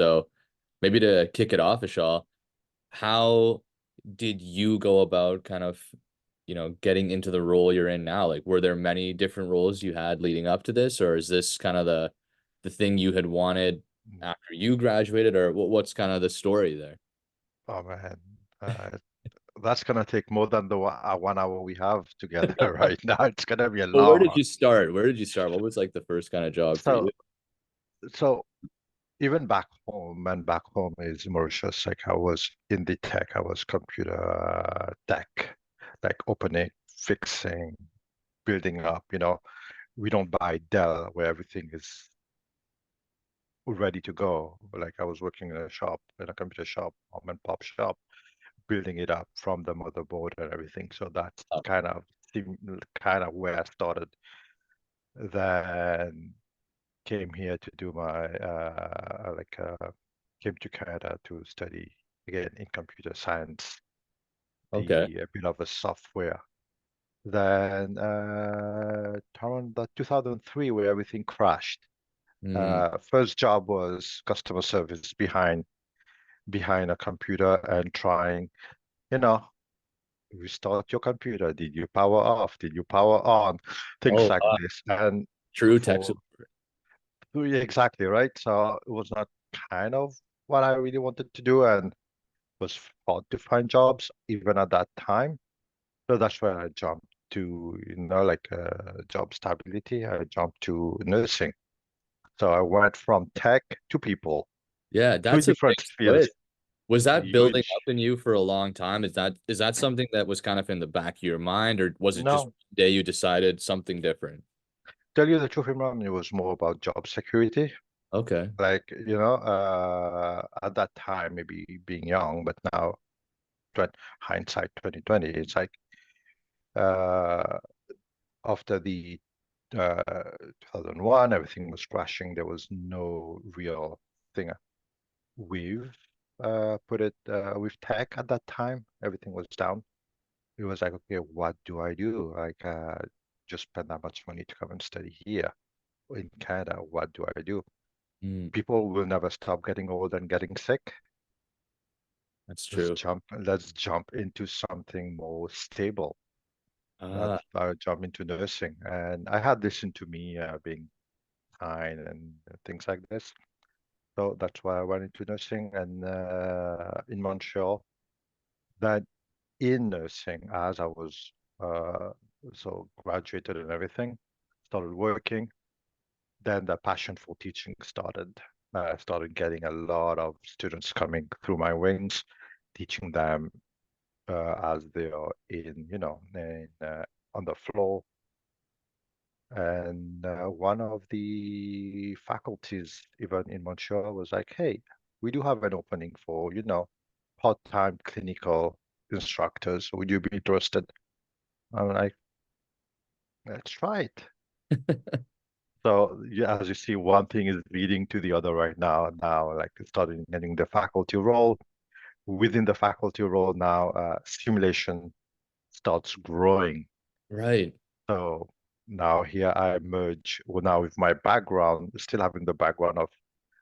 So maybe to kick it off, Vishal, how did you go about kind of, getting into the role you're in now? Like, were there many different roles you had leading up to this, or is this kind of the thing you had wanted after you graduated, or what's kind of the story there? Oh man, uh, that's gonna take more than the 1 hour we have together right now. It's gonna be a Well, where did long. you start? Where did you start? What was like the first kind of job for you? So, so even back home, and back home is Mauritius. Like I was in the tech, I was computer tech, like opening, fixing, building up. We don't buy Dell where everything is ready to go. Like I was working in a shop, in a computer shop, mom and pop shop, building it up from the motherboard and everything. So that's Oh, kind of where I started. Then came here to do my came to Canada to study again in computer science, okay. the a bit of a software. Then around the 2003 where everything crashed. Hmm. First job was customer service behind a computer and trying, you know, restart your computer. Did you power off? Did you power on? Things Oh, like this. And true tech for support. yeah, exactly right. So it was not kind of what I really wanted to do and was hard to find jobs even at that time. So that's where I jumped to, job stability. I jumped to nursing. So I went from tech to people, Yeah, two that's a big different fields. split. Was that building Huge. up in you for a long time? Is that something that was kind of in the back of your mind, or was it just No, one day you decided something different? tell you the truth, Imran, it was more about job security. Okay. Like, at that time, maybe being young, but now, hindsight 2020, it's like uh, after the 2001, everything was crashing. There was no real thing with put it with tech at that time. Everything was down. It was like, okay, what do I do? Just spend that much money to come and study here in Canada. What do I do? Mm, People will never stop getting old and getting sick. that's Let's true. jump into something more stable. That's Ah, I jump into nursing, and I had this into me being fine and things like this. So that's why I went into nursing and in Montreal. That in nursing, as I was uh, so graduated and everything, started working. Then the passion for teaching started. I started getting a lot of students coming through my wings, teaching them as they are on the floor. And one of the faculties, even in Montreal, was like, "Hey, we do have an opening for, part-time clinical instructors. Would you be interested?" I'm like, "Let's try it." So yeah, as you see, one thing is leading to the other right now. Now, like starting getting the faculty role. Within the faculty role now, simulation starts growing. right. So now here I merge, well, now with my background, still having the background of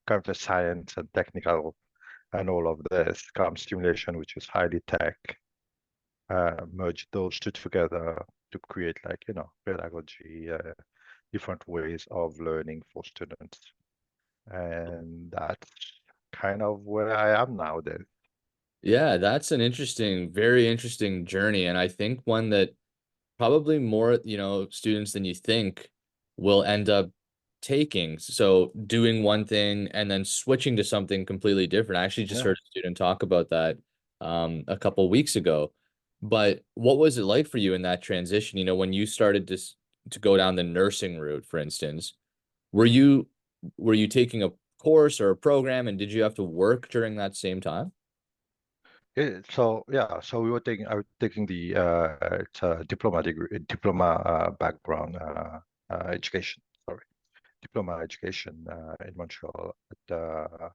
computer science and technical and all of this, comes simulation, which is highly tech, merge those two together to create pedagogy, different ways of learning for students. And that's kind of where I am nowadays. Yeah, that's an interesting, very interesting journey, and I think one that probably more, students than you think will end up taking. So doing one thing and then switching to something completely different. I actually just Yeah. heard a student talk about that a couple weeks ago. But what was it like for you in that transition? When you started to go down the nursing route, for instance, were you were you taking a course or a program, and did you have to work during that same time? So yeah, so I was taking the it's a diploma degree, diploma background education. Sorry, diploma education in Montreal at I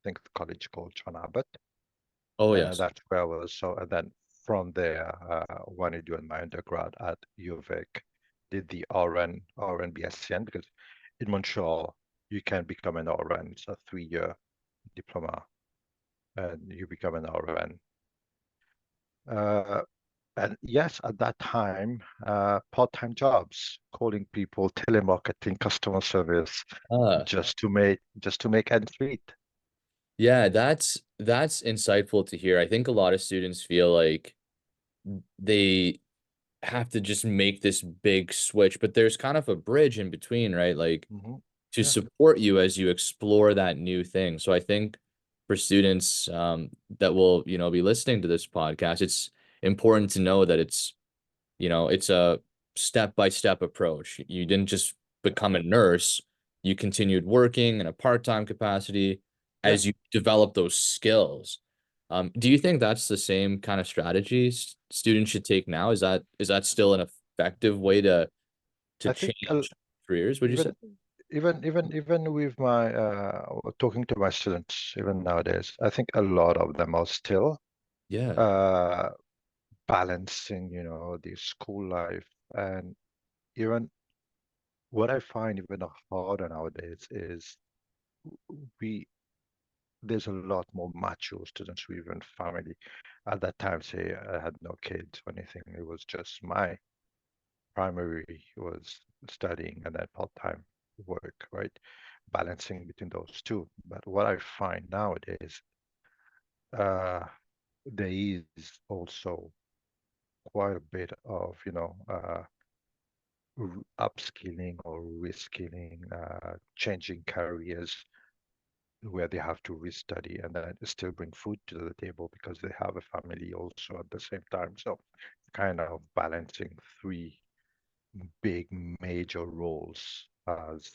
think the college called John Abbott. Oh, yes. That's where I was. So and then from there, when I doing my undergrad at U of Vic, did the RN BSN because in Montreal you can become an RN. It's a 3 year diploma and you become an RN. Uh, and yes, at that time, part-time jobs, calling people, telemarketing, customer service, Ah, just to make ends meet. yeah, that's insightful to hear. I think a lot of students feel like they have to just make this big switch, but there's kind of a bridge in between, right? Like to Yeah, support you as you explore that new thing. So I think for students that will, be listening to this podcast, it's important to know that it's a step-by-step approach. You didn't just yeah, become a nurse, you continued working in a part-time capacity yeah. as you develop those skills. Do you think that's the same kind of strategies students should take now? Is that still an effective way to I think change careers, would you say? even even with my talking to my students, even nowadays, I think a lot of them are still Yeah. uh, balancing, the school life. And even what I find even harder nowadays is we there's a lot more mature students with even family. At that time, say I had no kids or anything. It was just my primary was studying and then part-time work, right? Balancing between those two. But what I find nowadays, uh, there is also quite a bit of, upskilling or reskilling, changing careers where they have to restudy and then still bring food to the table because they have a family also at the same time. So kind of balancing three big major roles as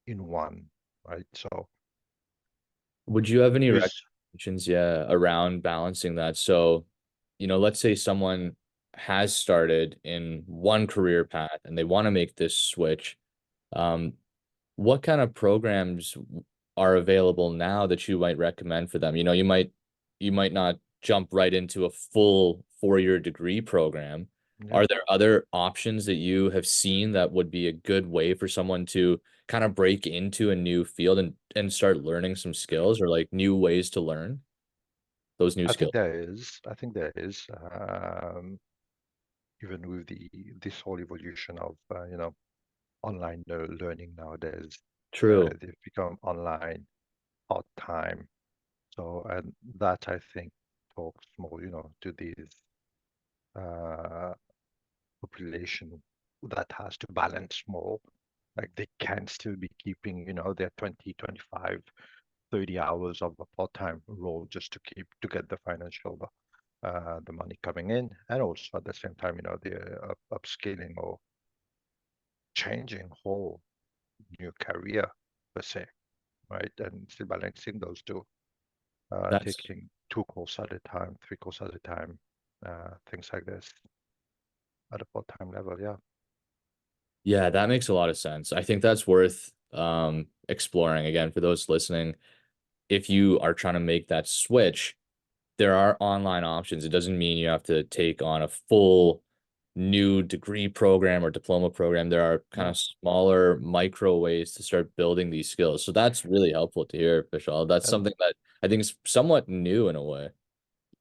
in one, right? So Would you have any with recommendations, yeah, around balancing that? So, let's say someone has started in one career path and they want to make this switch. Um, what kind of programs are available now that you might recommend for them? You might not jump right into a full 4-year degree program. yeah, Are there other options that you have seen that would be a good way for someone to kind of break into a new field and start learning some skills or like new ways to learn those new I skills? think there is. I think there is. Even with this whole evolution of online learning nowadays, True. they've become online part time. So and that I think talks more, to these uh, population that has to balance more. Like they can still be keeping, their 20, 25, 30 hours of a part-time role just to keep to get the financial the money coming in, and also at the same time, the upscaling or changing whole new career per se, right? And still balancing those two, That's taking two courses at a time, three courses at a time, things like this at a part-time level. Yeah, Yeah, that makes a lot of sense. I think that's worth exploring again for those listening. If you are trying to make that switch, there are online options. It doesn't mean you have to take on a full new degree program or diploma program. There are kind yeah, of smaller micro ways to start building these skills. So that's really helpful to hear, Vishal. That's and something that I think is somewhat new in a way.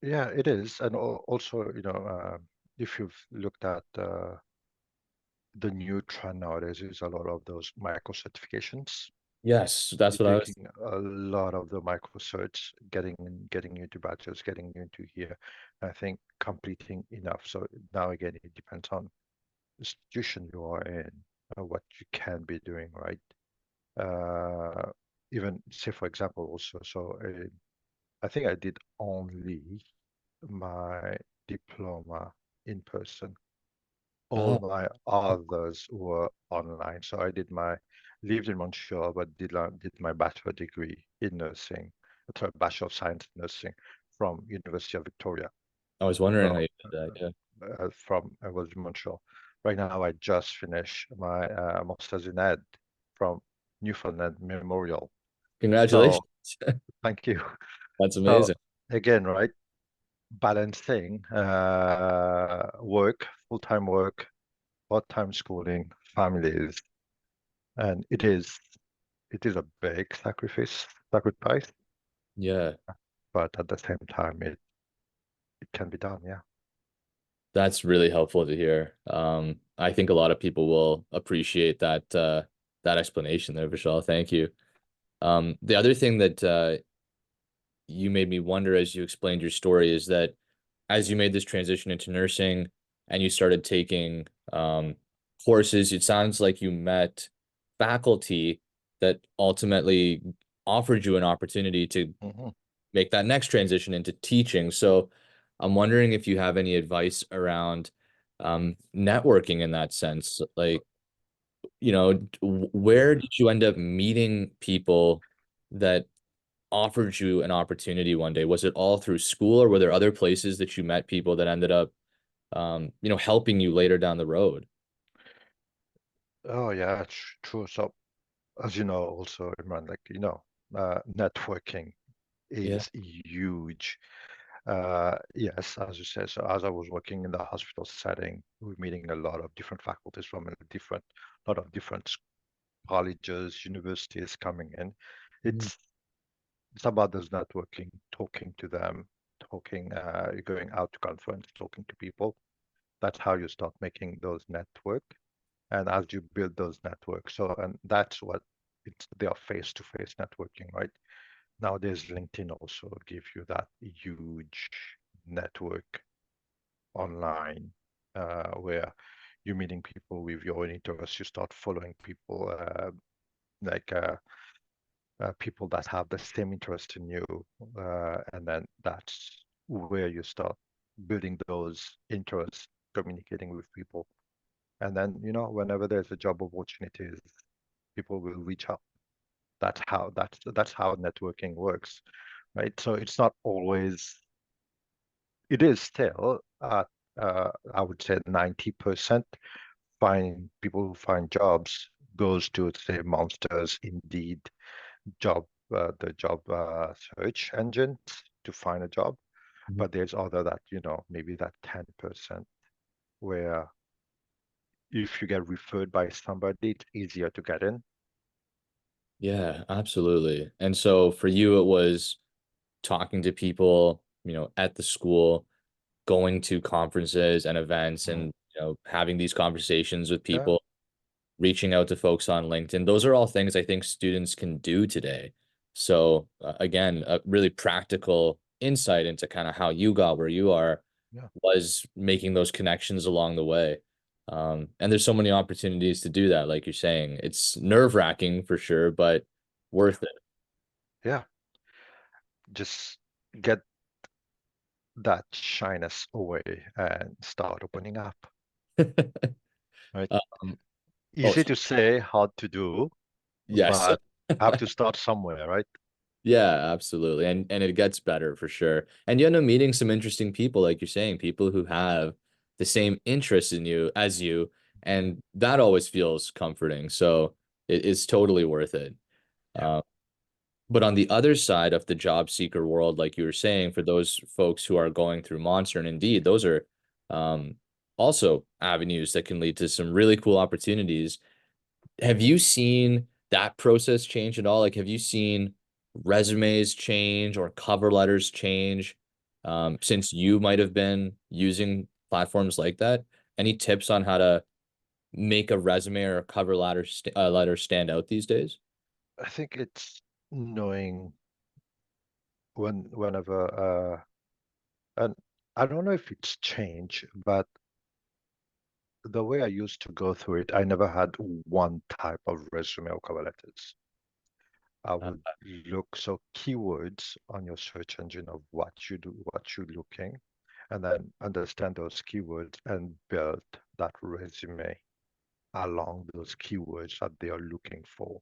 yeah, it is. And also, if you've looked at the new trend nowadays, is a lot of those micro certifications. Yes, You're that's what I was. taking a lot of the micro certs, getting you to bachelor's, getting you into here. I think completing enough. So now again, it depends on the institution you are in, what you can be doing, right? Uh, even say, for example, also, so I think I did only my diploma in person. All Oh, my others were online. So I lived in Montreal, but did my bachelor degree in nursing, sorry, Bachelor of Science in Nursing from University of Victoria. I was wondering how So you did that. Yeah. I was in Montreal. Right now, I just finished my master's in ed from Newfoundland Memorial. Congratulations. So thank you. That's So amazing. again, right, balancing work, full-time work, part-time schooling, families, and it is a big sacrifice, Yeah, but at the same time, it can be done. Yeah. that's really helpful to hear. I think a lot of people will appreciate that that explanation there, Vishal. Thank you. The other thing that you made me wonder as you explained your story is that as you made this transition into nursing and you started taking courses, it sounds like you met faculty that ultimately offered you an opportunity to Hmm. make that next transition into teaching. So I'm wondering if you have any advice around networking in that sense. Like, where did you end up meeting people that offered you an opportunity one day? Was it all through school, or were there other places that you met people that ended up, helping you later down the road? Oh yeah, true. So as you know, also, Imran, like networking Yeah. is huge. Yes, as you said, so as I was working in the hospital setting, we were meeting a lot of different faculties from a lot of different colleges, universities coming in. Mhm. It's about this networking, talking to them, going out to conference, talking to people. That's how you start making those network. And as you build those networks, and that's what they are face-to-face networking, right? Nowadays, LinkedIn also give you that huge network online, where you're meeting people with your own interests. You start following people, like people that have the same interest in you, and then that's where you start building those interests, communicating with people. And then, whenever there's a job opportunities, people will reach out. That's how networking works, right? So it's not always. It is still I would say 90% find people who find jobs goes to, say, Monsters, Indeed, the job search engines to find a job. Mhm. But there's other that, maybe that 10% where if you get referred by somebody, it's easier to get in. Yeah, absolutely. And so for you, it was talking to people, at the school, going to conferences and events Mhm. and, having these conversations with Yeah, people, reaching out to folks on LinkedIn. Those are all things I think students can do today. So, again, a really practical insight into kind of how you got where you are yeah, was making those connections along the way. And there's so many opportunities to do that, like you're saying. It's nerve-wracking for sure, but worth yeah. Just get that shyness away and start opening up, it. right? Um, oh, Easy to say, hard to do, yes. but have to start somewhere, right? Yeah, absolutely. And it gets better for sure. And you end up meeting some interesting people, like you're saying, people who have the same interests in you as you, and that always feels comforting. So it's totally worth it. Yeah. Uh, but on the other side of the job seeker world, like you were saying, for those folks who are going through Monster and Indeed, those are um, also avenues that can lead to some really cool opportunities. Have you seen that process change at all? Like, have you seen resumes change or cover letters change since you might have been using platforms like that? Any tips on how to make a resume or a cover letter stand out these days? I think it's knowing whenever, and I don't know if it's changed, but the way I used to go through it, I never had one type of resume or cover letters. I Uh, would look, so keywords on your search engine of what you do, what you're looking, and then understand those keywords and build that resume along those keywords that they are looking for.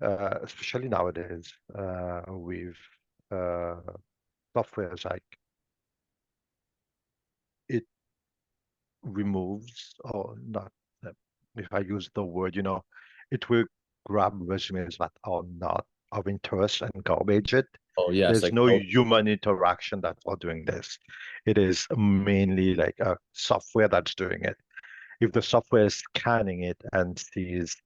Especially nowadays, with uh, softwares like, it removes, or not, uh, if I use the word, it will grab resumes that are not of interest and garbage it. oh yes, There's like no no, human interaction that's for doing this. It is mainly like a software that's doing it. If the software is scanning it and sees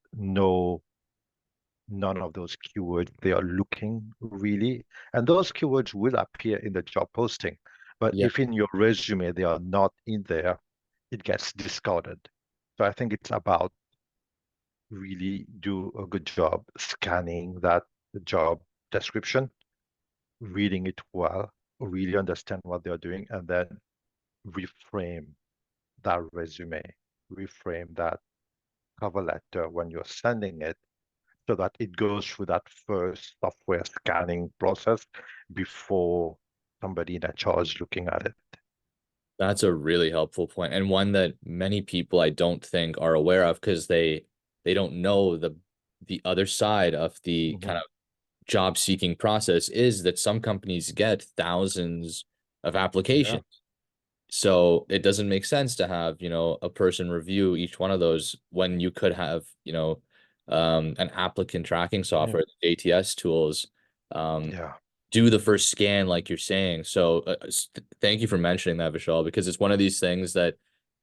none of those keywords they are looking really. And those keywords will appear in the job posting. But Yeah, if in your resume they are not in there, it gets discarded. So I think it's about really do a good job scanning that job description, reading it well, really understand what they're doing, and then reframe that resume, reframe that cover letter when you're sending it so that it goes through that first software scanning process before somebody in HR is looking at it. that's a really helpful point, and one that many people I don't think are aware of because they don't know the other side of the kind Mhm. of job seeking process is that some companies get thousands of Yeah, applications. So it doesn't make sense to have, a person review each one of those when you could have, an applicant tracking yeah, software, the ATS tools, um, yeah, do the first scan like you're saying. So thank you for mentioning that, Vishal, because it's one of these things that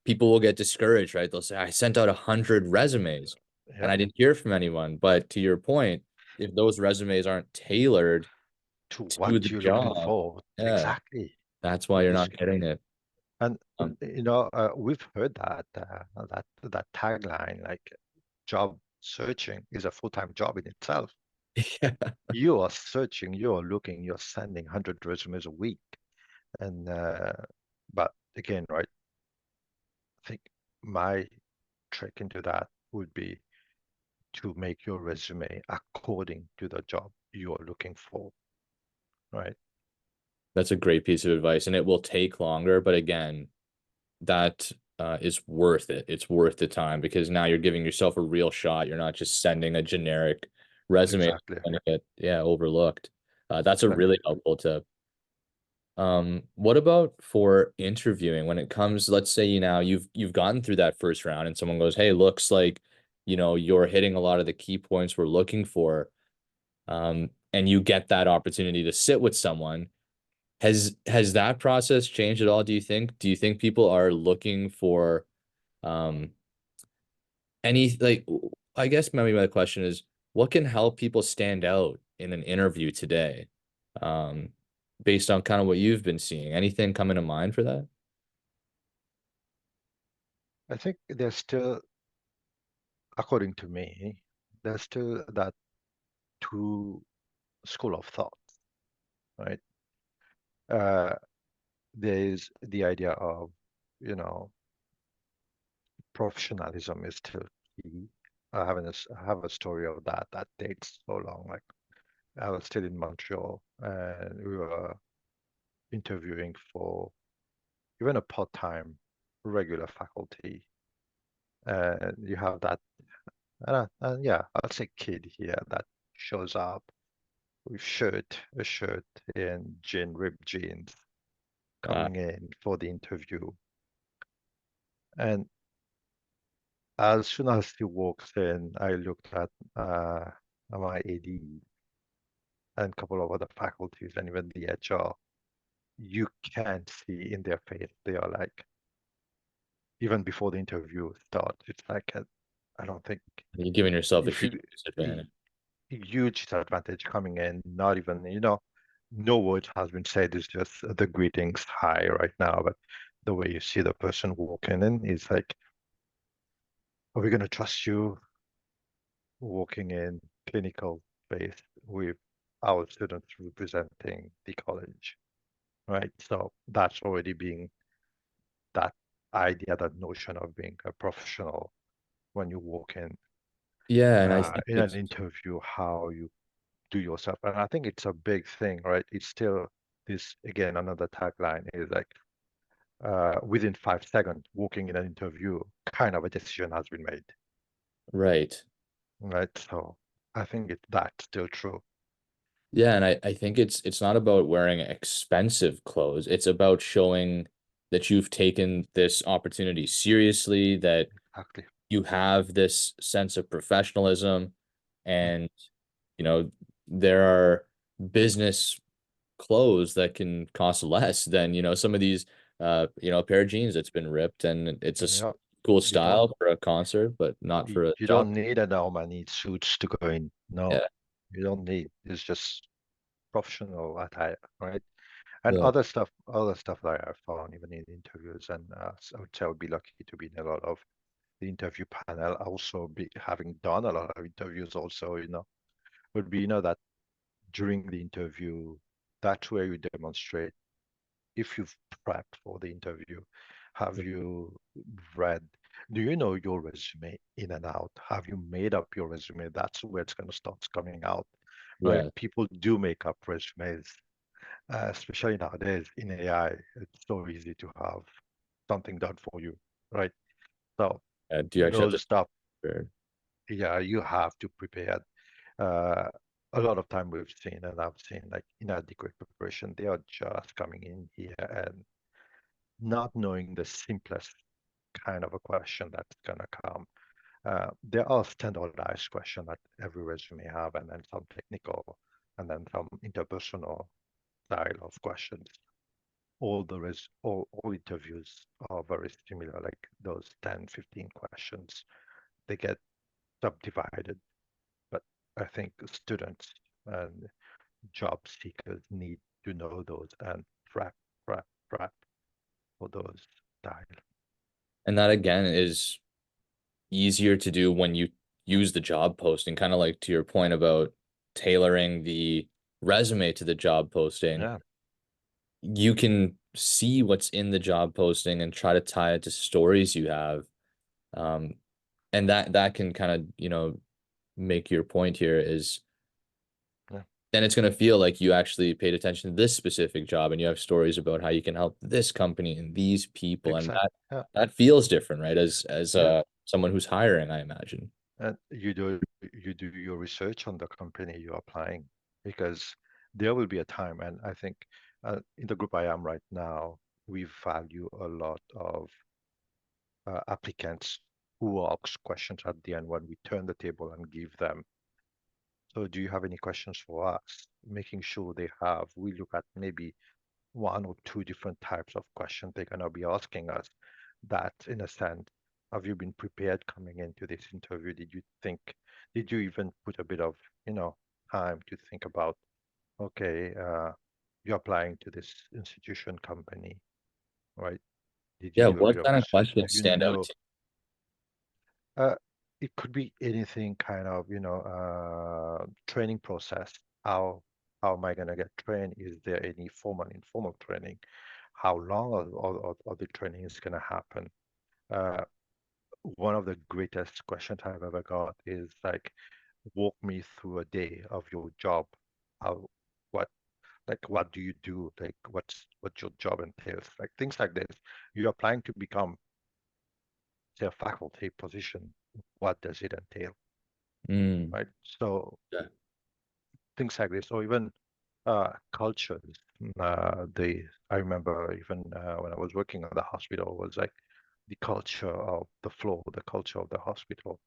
people will get discouraged, right? They'll say, I sent out 100 resumes and yeah. I didn't hear from anyone. But to your point, if those resumes aren't tailored To to what the you're looking job, for. yeah, Exactly. that's why you're not getting Exactly. it. And Um, we've heard that tagline, like job searching is a full-time job in itself. yeah. You are searching, you are looking, you're sending 100 resumes a week. And but again, right, I think my trick into that would be to make your resume according to the job you are looking for, right? That's a great piece of advice, and it will take longer, but again, that is worth it. It's worth the time because now you're giving yourself a real shot. You're not just sending a generic resume Exactly. and get overlooked. That's a And really helpful tip. What about for interviewing when it comes, let's say you've gotten through that first round and someone goes, "Hey, looks like you're hitting a lot of the key points we're looking for," and you get that opportunity to sit with someone. Has that process changed at all, do you think? Do you think people are looking for um any like I guess maybe my question is what can help people stand out in an interview today? Um Based on kind of what you've been seeing. Anything coming to mind for that? I think there's still, according to me, there's still that two school of thought, right? Uh, there's the idea of, you know, professionalism is still key. I have a story of that dates so long. Like I was still in Montreal and we were interviewing for even a part-time regular faculty. And you have that, and yeah, I'll say kid here that shows up with a shirt and ripped jeans Uh, coming in for the interview. And as soon as he walks in, I looked at my AD and a couple of other faculties and even the HR. You can see in their face, they are like, even before the interview starts, it's like, I don't think you're giving yourself a if huge you, disadvantage. a huge disadvantage coming in, not even, no word has been said, it's just the greetings, hi, right now. But the way you see the person walking in is like, are we going to trust you walking in clinical space with our students representing the college, right? So that's already being that idea, that notion of being a professional when you walk Yeah, and I think in an it's interview, how you do yourself. And I think it's a big thing, right? It's still this, again, another tagline is like, within 5 seconds, walking in an interview, kind of a decision has been made, right. right? So I think that's still true. Yeah, and I think it's not about wearing expensive clothes. It's about showing that you've taken this opportunity seriously, that Exactly. you have this sense of professionalism, Mm. and there are business clothes that can cost less than some of these a pair of jeans that's been ripped and it's a Yeah. cool You don't style for a concert, but not you, for a you job. don't need an Armani suits to go in. No, Yeah, you don't need. It's just professional attire, right? And yeah, other stuff that I found even in interviews, and I would say I would be lucky to be in a lot of the interview panel. Also, be having done a lot of interviews, also, would be that during the interview, that's where you demonstrate if you've prepped for the interview. Have you read? Do you know your resume in and out? Have you made up your resume? That's where it's going to start coming out, right? yeah. People do make up resumes, especially nowadays in AI. It's so easy to have something done for you, right? So Do you actually have those to stuff, prepare? yeah, you have to prepare. Uh, a lot of time we've seen, and I've seen like inadequate preparation. They are just coming in here and not knowing the simplest kind of a question that's gonna come. There are standardized questions that every resume have, and then some technical, and then some interpersonal style of questions. All interviews are very similar, like those 10, 15 questions. They get subdivided, but I think students and job seekers need to know those and prep, prep for those style. And that again is easier to do when you use the job posting, kind of like to your point about tailoring the resume to the job posting. Yeah, You can see what's in the job posting and try to tie it to stories you have. Um, and that can kind of, make your point here is yeah, then it's going to feel like you actually paid attention to this specific job and you have stories about how you can help this company and these people, and exactly. Yeah, that feels different, right? As yeah. someone who's hiring, I imagine. And you do your research on the company you're applying, because there will be a time, and I think in the group I am right now, we value a lot of applicants who ask questions at the end when we turn the table and give them. So, do you have any questions for us? Making sure they have. We look at maybe one or two different types of questions they're going to be asking us. That, in a sense, have you been prepared coming into this interview? Did you even put a bit of, you know, time to think about, okay, you're applying to this institution company, right? Did you Yeah, do a bit what of kind of research? Do questions you stand out know? to Uh, it could be anything kind of, training process. How am I going to get trained? Is there any formal, informal training? How long are the training is going to happen? Uh, One of the greatest questions I've ever got is like, walk me through a day of your job. How, what, what do you do? Like, what your job entails? Like things like this. You're applying to become, say, a faculty position. What does it entail? you? Mm, Right? So yeah. things like this, or even cultures. The I remember even when I was working at the hospital was like the culture of the floor, the culture of the hospital.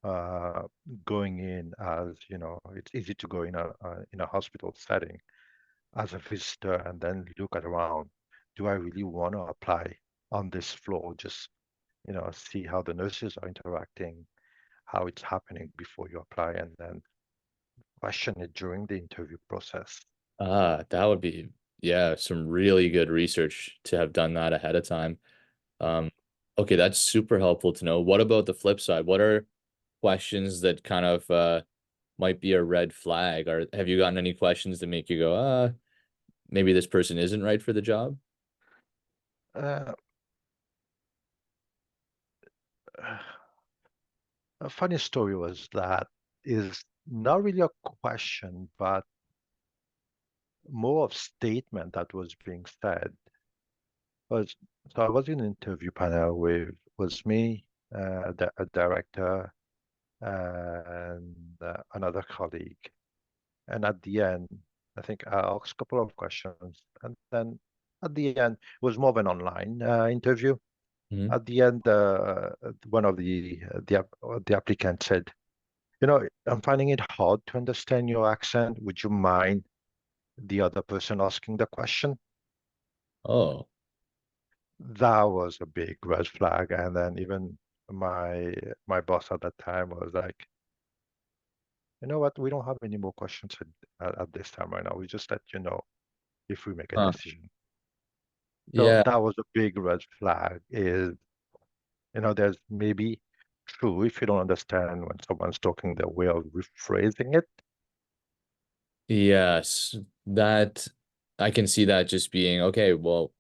Uh, Going in as it's easy to go in a hospital setting as a visitor and then look at around. Do I really want to apply on this floor? Just see how the nurses are interacting, how it's happening before you apply, and then question it during the interview process. That would be, yeah, some really good research to have done that ahead of time. Mm. Um, okay, that's super helpful to know. What about the flip side? What are questions that kind of might be a red flag? Or have you gotten any questions that make you go, maybe this person isn't right for the job? Uh, a funny story was that is not really a question, but more of statement that was being said. Was so I was in an interview panel with was me, a director, and another colleague. And at the end, I think I asked a couple of questions, and then at the end, it was more of an online interview. Mhm. At the end, one of the applicant said, I'm finding it hard to understand your accent. Would you mind the other person asking the question? Oh, that was a big red flag. And then even my my boss at that time was like, you know what, we don't have any more questions at this time right now. We just let you know if we make a Huh. decision. So Yeah. that was a big red flag. There's maybe true if you don't understand when someone's talking their way of rephrasing it. Yes. That I can see that just being okay. Well,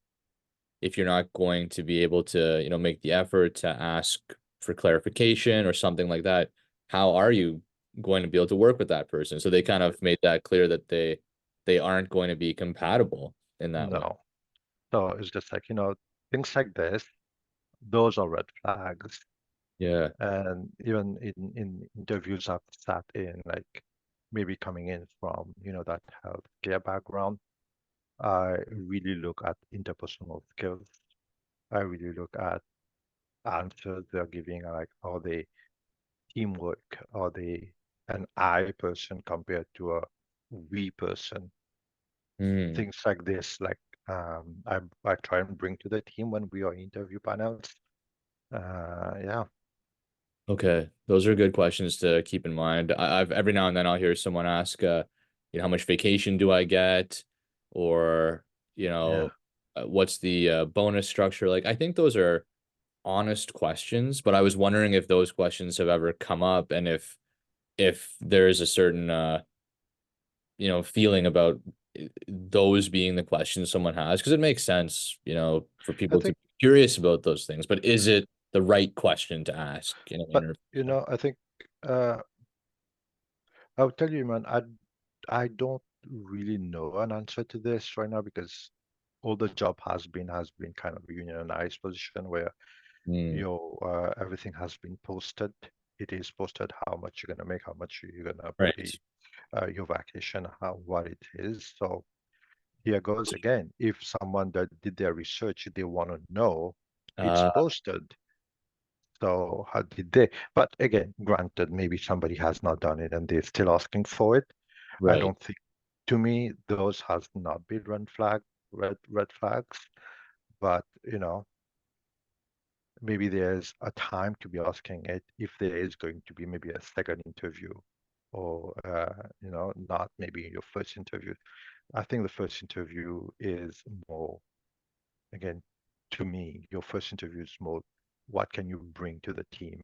if you're not going to be able to, make the effort to ask for clarification or something like that, how are you going to be able to work with that person? So they kind of made that clear that they aren't going to be compatible in that way. No. So it's just like, things like this, those are red flags. Yeah. And even in interviews I've sat in, like maybe coming in from, that healthcare background, I really look at interpersonal skills. I really look at answers they're giving, like are they teamwork? Are they an I person compared to a we person? Hmm. Things like this, like I try and bring to the team when we are interview panels. Yeah, Okay, those are good questions to keep in mind. I've every now and then I'll hear someone ask, how much vacation do I get, or yeah. what's the bonus structure like? I think those are honest questions, but I was wondering if those questions have ever come up, and if there's a certain feeling about those being the questions someone has, because it makes sense, for I people to think, be curious about those things. But is it the right question to ask in an but interview? I think uh, I'll tell you, man, I don't really know an answer to this right now because all the job has been kind of a unionized position where Hmm. everything has been posted. It is posted how much you're gonna make, how much you're gonna pay, Right. your vacation, how what it is. So here goes again. If someone that did their research, they want to know, it's Uh, posted. So how did they? But again, granted, maybe somebody has not done it and they're still asking for it. I right. don't think, to me, those has not been red flags. But maybe there's a time to be asking it if there is going to be maybe a second interview, or not maybe your first interview. I think the first interview is more, again, to me, your first interview is more, what can you bring to the team?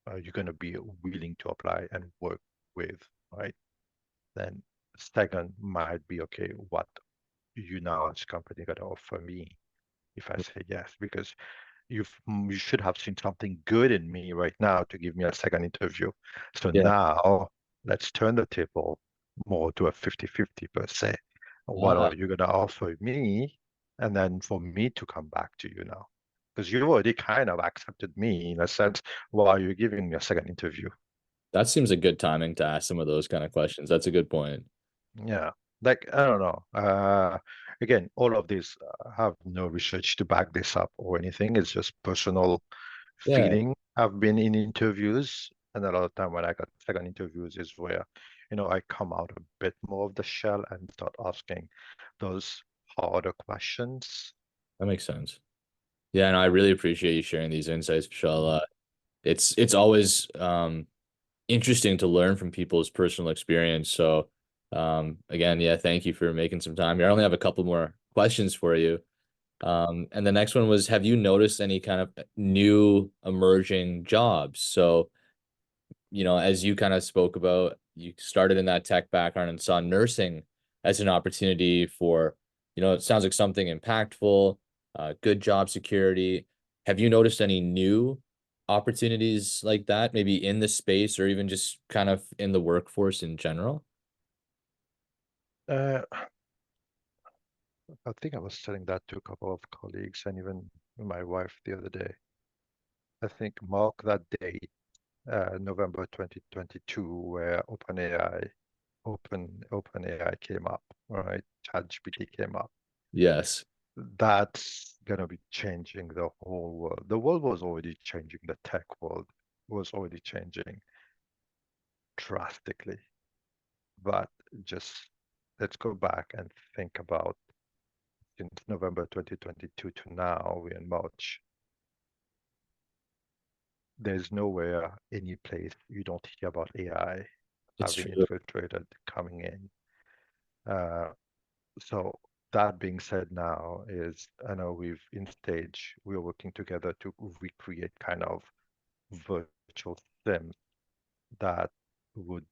You're going to be willing to apply and work with, right? Then second might be, okay, what you now as a company going to offer me if I say yes? Because you should have seen something good in me right now to give me a second interview. So Yeah. now let's turn the table more to a 50-50 per se. What Ah, are you going to offer me? And then for me to come back to you now. Because you already kind of accepted me in a sense while you're giving me a second interview. that seems a good timing to ask some of those kind of questions. That's a good point. Yeah. Like, I don't know. Again, all of this have no research to back this up or anything. It's just personal Yeah, feeling. I've been in interviews, and a lot of time when I got second interviews is where, I come out a bit more of the shell and start asking those harder questions. that makes sense. Yeah, and I really appreciate you sharing these insights, Vishal. Mhm. It's always interesting to learn from people's personal experience. So, again, yeah, thank you for making some time here. I only have a couple more questions for you. And the next one was, have you noticed any kind of new emerging jobs? So, as you kind of spoke about, you started in that tech background and saw nursing as an opportunity for, it sounds like something impactful, good job security. Have you noticed any new opportunities like that, maybe in the space or even just kind of in the workforce in general? Uh, I think I was telling that to a couple of colleagues and even my wife the other day. I think mark that date, November 2022, where OpenAI came up, right? ChatGPT came up. Yes, That's gonna be changing the whole world. The world was already changing, the tech world was already changing drastically. But just let's go back and think about since November 2022 to now, we're in March. There's nowhere, any place you don't hear about AI It's having true. infiltrated, coming in. Uh, so that being said now is, I know in stage, we're working together to recreate kind of virtual sims that would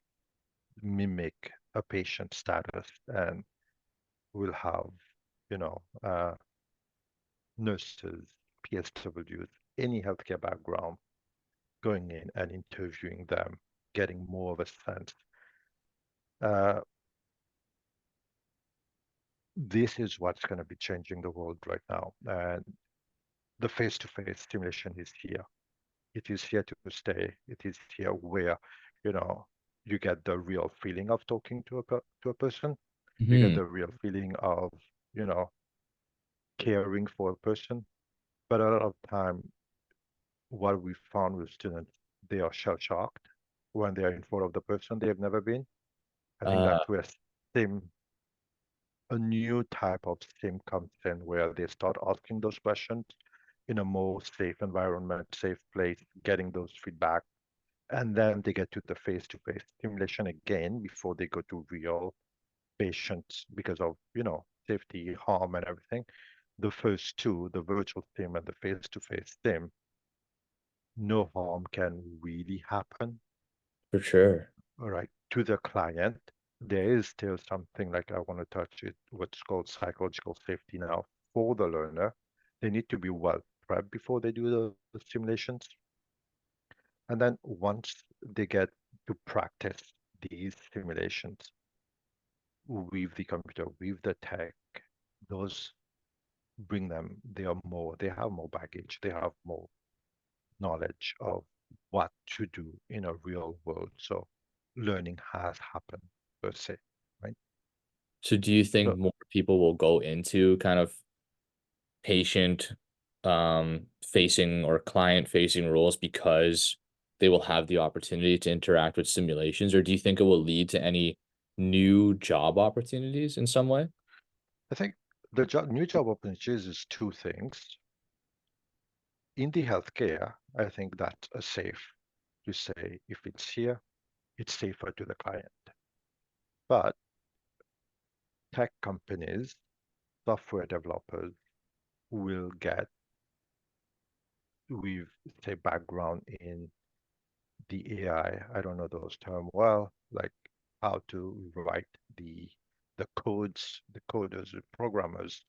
mimic a patient status and will have, you know, nurses, PSWs, any healthcare background going in and interviewing them, getting more of a sense. Uh, this is what's going to be changing the world right now. And the face-to-face stimulation is here. It is here to stay. It is here where, you know, you get the real feeling of talking to a person. You get Hmm. the real feeling of, you know, caring for a person. But a lot of time, what we found with students, they are shell-shocked when they are in front of the person they have never been. I think Uh, that's where STEM, a new type of STEM comes in, where they start asking those questions in a more safe environment, safe place, getting those feedback, and then they get to the face-to-face stimulation again before they go to real patients because of, you know, safety, harm, and everything. The first two, the virtual STEM and the face-to-face STEM, no harm can really happen, for sure. all right, to the client. There is still something like I want to touch it, what's called psychological safety now for the learner. They need to be well prepped before they do the simulations. And then once they get to practice these simulations with the computer, with the tech, those bring them, they have more baggage, they have more knowledge of what to do in a real world. So learning has happened per se, right? So do you think So more people will go into kind of patient facing or client facing roles because they will have the opportunity to interact with simulations, or do you think it will lead to any new job opportunities in some way? I think new job opportunities is two things. In the healthcare, I think that's a safe to say if it's here, it's safer to the client. But tech companies, software developers will get with say background in the AI. I don't know those terms well, like how to write the codes, the coders, the programmers.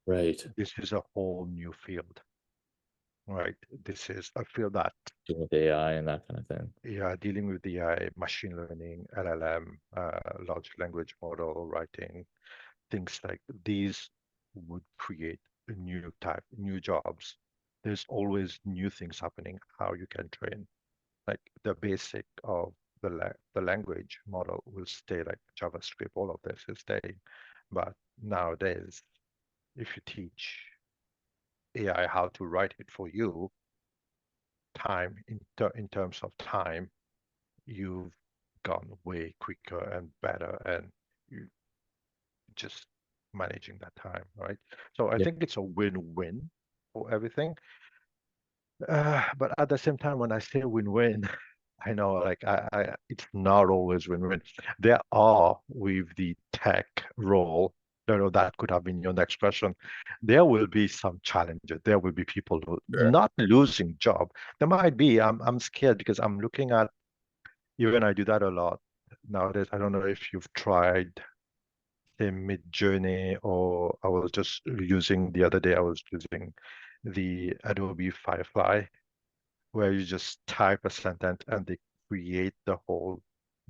Right. This is a whole new field, right? This is a field that Dealing with AI and that kind of thing. yeah, dealing with the AI, machine learning, LLM, large language model writing, things like these would create a new type, new jobs. There's always new things happening, how you can train. Like the basic of the language model will stay like JavaScript, all of this is staying. But nowadays, if you teach AI how to write it for you, in terms of time, you've gone way quicker and better, and you just managing that time, right? So I Yeah. think it's a win-win for everything. But at the same time, when I say win-win, I know like it's not always win-win. There are with the tech role, you know, that could have been your next question. There will be some challenges. There will be people who Sure. not losing job. There might be. I'm scared because I'm looking at even I do that a lot nowadays. I don't know if you've tried say Mid-Journey or I was just using the other day. I was using the Adobe Firefly where you just type a sentence and they create the whole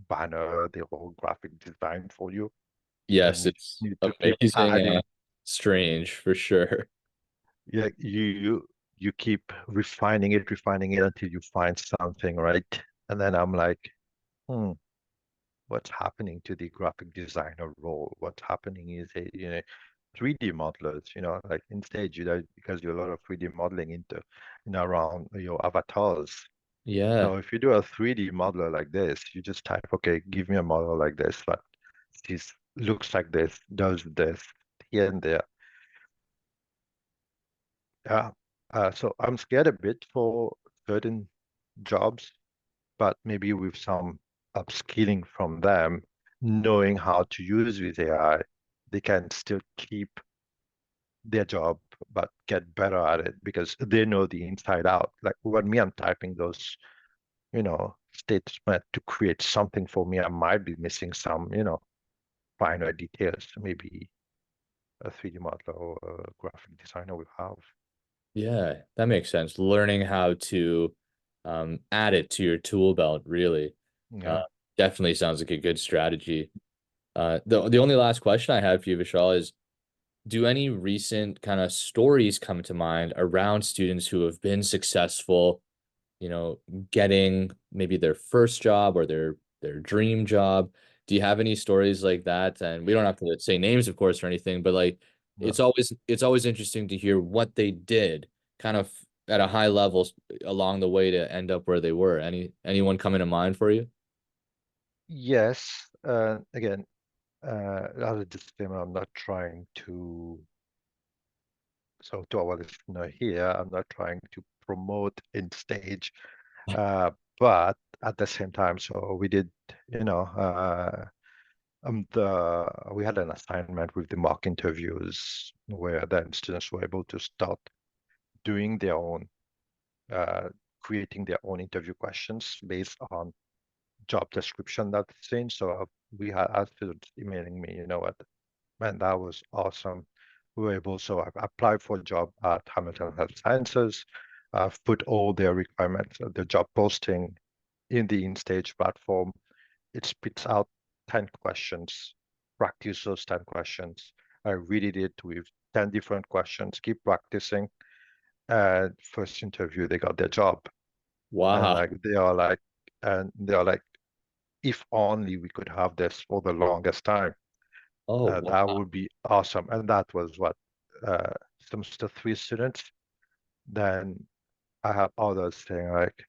banner, the whole graphic design for you, Yes, and you just it's need to keep amazing and adding. strange for sure. Yeah, you keep refining it until you find something, right? And then I'm like, hmm, what's happening to the graphic designer role? What's happening is a 3D modelers, like in stage, because you do a lot of 3D modeling around your avatars. Yeah. So if you do a 3D modeler like this, you just type, okay, give me a model like this, but this looks like this, does this here and there. Yeah. So I'm scared a bit for certain jobs, but maybe with some upskilling from them, knowing how to use with AI, they can still keep their job, but get better at it because they know the inside out. Like when me, I'm typing those, statement to create something for me, I might be missing some, finer details. Maybe a 3D modeler or a graphic designer will have. Yeah, that makes sense. Learning how to add it to your tool belt really uh, Yeah. definitely sounds like a good strategy. The only last question I have for you, Vishal, is do any recent kind of stories come to mind around students who have been successful, you know, getting maybe their first job or their dream job? Do you have any stories like that? And we don't have to say names, of course, or anything, but like Yeah. it's always interesting to hear what they did kind of at a high level along the way to end up where they were. Anyone coming to mind for you? Yes. Again, as a disclaimer, I'm not trying to, so to our listener here, I'm not trying to promote in stage, uh, but at the same time, so we did, you know, we had an assignment with the mock interviews where then students were able to start doing their own, uh, creating their own interview questions based on job description that's seen. So we had students emailing me, you know what, man, that was awesome. We were able, so I applied for a job at Hamilton Health Sciences. I've put all their requirements, the job posting in the InStage platform. It spits out 10 questions. Practice those 10 questions. I redid it with 10 different questions, keep practicing. And first interview, they got their job. And Wow. they are like, if only we could have this for the longest time. Oh, That wow. would be awesome. And that was what, uh, semester three students. Then I have others saying like,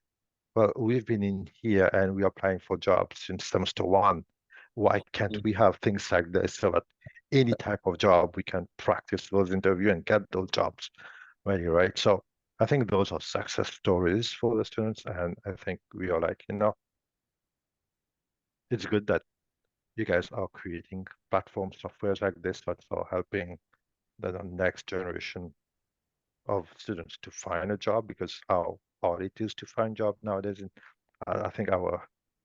well, we've been in here and we are applying for jobs since semester one. Why can't we have things like this so that any type of job we can practice those interview and get those jobs ready, right? So I think those are success stories for the students, and I think we are like, it's good that you guys are creating platform softwares like this that are helping the next generation of students to find a job because how hard it is to find job nowadays. And I think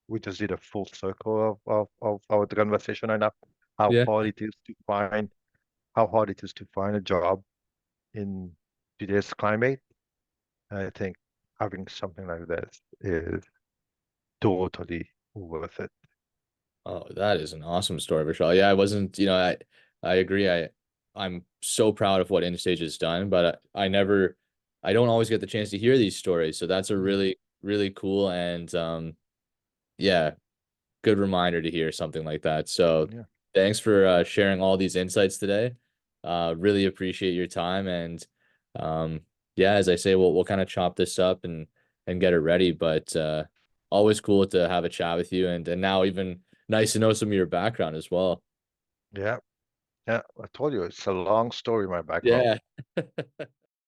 we just did a full circle of our conversation right now. How Yeah. hard it is to find how hard it is to find a job in today's climate. And I think having something like this is totally worth it. Oh, that is an awesome story, Vishal. Yeah, I wasn't, I agree. I'm so proud of what InStage has done, but I don't always get the chance to hear these stories. So that's a Yeah, really, really cool and yeah, good reminder to hear something like that. So yeah, thanks for sharing all these insights today. Really appreciate your time and um yeah, as I say, we'll kind of chop this up and get it ready. But always cool to have a chat with you and now even nice to know some of your background as well. yeah, yeah. I told you it's a long story, my background. Yeah.